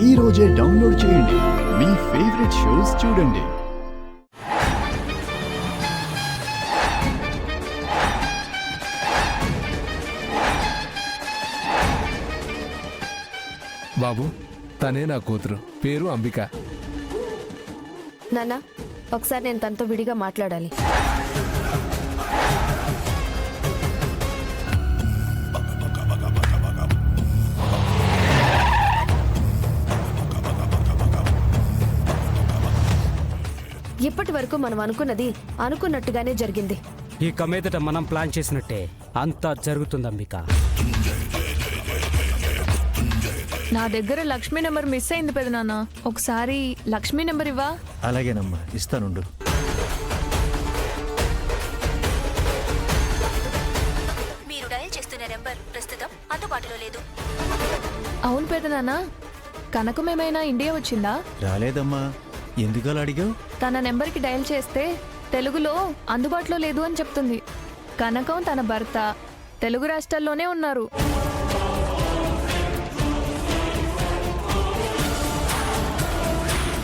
ఈ రోజే డౌన్లోడ్ చేయండి. మీ ఫేవరెట్ షోస్ చూడండి. బాబు, తనే నా కూతురు, పేరు అంబిక. నాన్న, ఒకసారి నేను తనతో విడిగా మాట్లాడాలి. ఇప్పటి వరకు మనం అనుకున్నది అనుకున్నట్టుగానే జరిగింది. ఇక మీదట మనం ప్లాన్ చేసినట్టే అంతా జరుగుతుంది అంబిక. నా దగ్గర లక్ష్మి నెంబర్ మిస్ అయింది పెదనాన్న. ఒకసారి లక్ష్మి నెంబర్ ఇవ్వా? అలాగేనమ్మా, ఇస్తానుండు. మీరు డయల్ చేస్తున్న నెంబర్ ప్రస్తుతం అందుబాటులో లేదు. అవును పెదనాన్న, కనకం ఏమైనా ఇండియా వచ్చిందా? రాలేదమ్మా. ఎందుకు అలా అడిగావు? తన నెంబర్కి డయల్ చేస్తే తెలుగులో అందుబాటులో లేదు అని చెప్తుంది. కనకం తన భర్త తెలుగు రాష్ట్రాల్లోనే ఉన్నారు.